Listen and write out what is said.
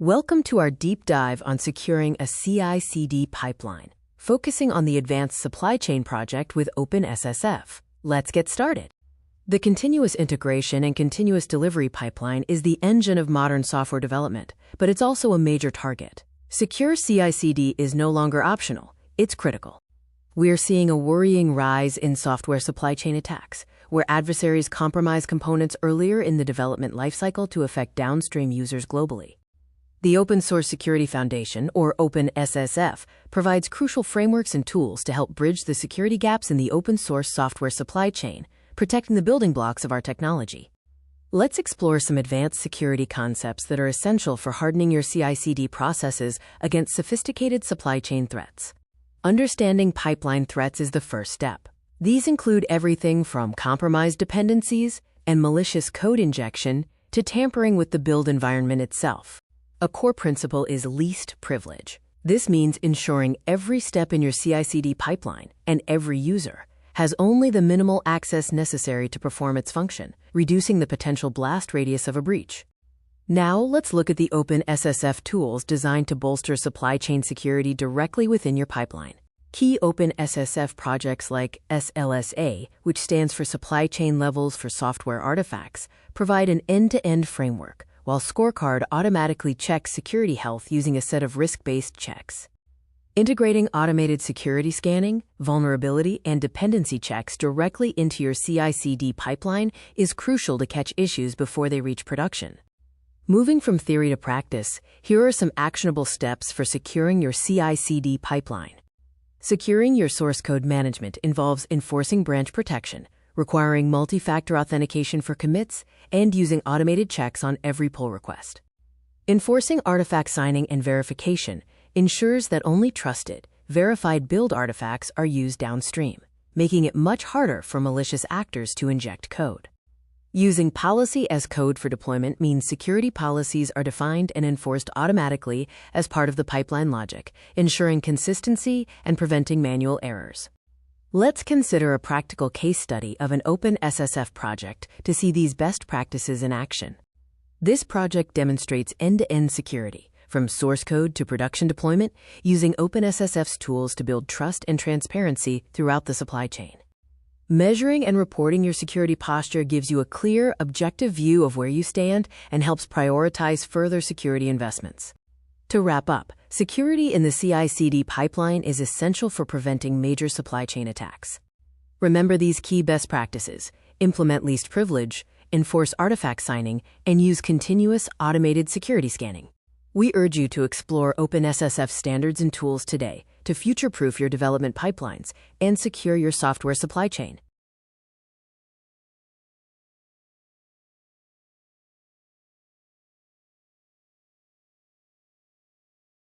Welcome to our deep dive on securing a CI/CD pipeline, focusing on the advanced supply chain project with OpenSSF. Let's get started. The continuous integration and continuous delivery pipeline is the engine of modern software development, but it's also a major target. Secure CI/CD is no longer optional, it's critical. We're seeing a worrying rise in software supply chain attacks, where adversaries compromise components earlier in the development lifecycle to affect downstream users globally. The Open Source Security Foundation, or OpenSSF, provides crucial frameworks and tools to help bridge the security gaps in the open source software supply chain, protecting the building blocks of our technology. Let's explore some advanced security concepts that are essential for hardening your CI/CD processes against sophisticated supply chain threats. Understanding pipeline threats is the first step. These include everything from compromised dependencies and malicious code injection to tampering with the build environment itself. A core principle is least privilege. This means ensuring every step in your CI/CD pipeline and every user has only the minimal access necessary to perform its function, reducing the potential blast radius of a breach. Now, let's look at the OpenSSF tools designed to bolster supply chain security directly within your pipeline. Key OpenSSF projects like SLSA, which stands for Supply Chain Levels for Software Artifacts, provide an end-to-end framework, while Scorecard automatically checks security health using a set of risk-based checks. Integrating automated security scanning, vulnerability, and dependency checks directly into your CI/CD pipeline is crucial to catch issues before they reach production. Moving from theory to practice, here are some actionable steps for securing your CI/CD pipeline. Securing your source code management involves enforcing branch protection, requiring multi-factor authentication for commits, and using automated checks on every pull request. Enforcing artifact signing and verification ensures that only trusted, verified build artifacts are used downstream, making it much harder for malicious actors to inject code. Using policy as code for deployment means security policies are defined and enforced automatically as part of the pipeline logic, ensuring consistency and preventing manual errors. Let's consider a practical case study of an OpenSSF project to see these best practices in action. This project demonstrates end-to-end security, from source code to production deployment, using OpenSSF's tools to build trust and transparency throughout the supply chain. Measuring and reporting your security posture gives you a clear, objective view of where you stand and helps prioritize further security investments. To wrap up, security in the CI/CD pipeline is essential for preventing major supply chain attacks. Remember these key best practices: implement least privilege, enforce artifact signing, and use continuous automated security scanning. We urge you to explore OpenSSF standards and tools today to future-proof your development pipelines and secure your software supply chain.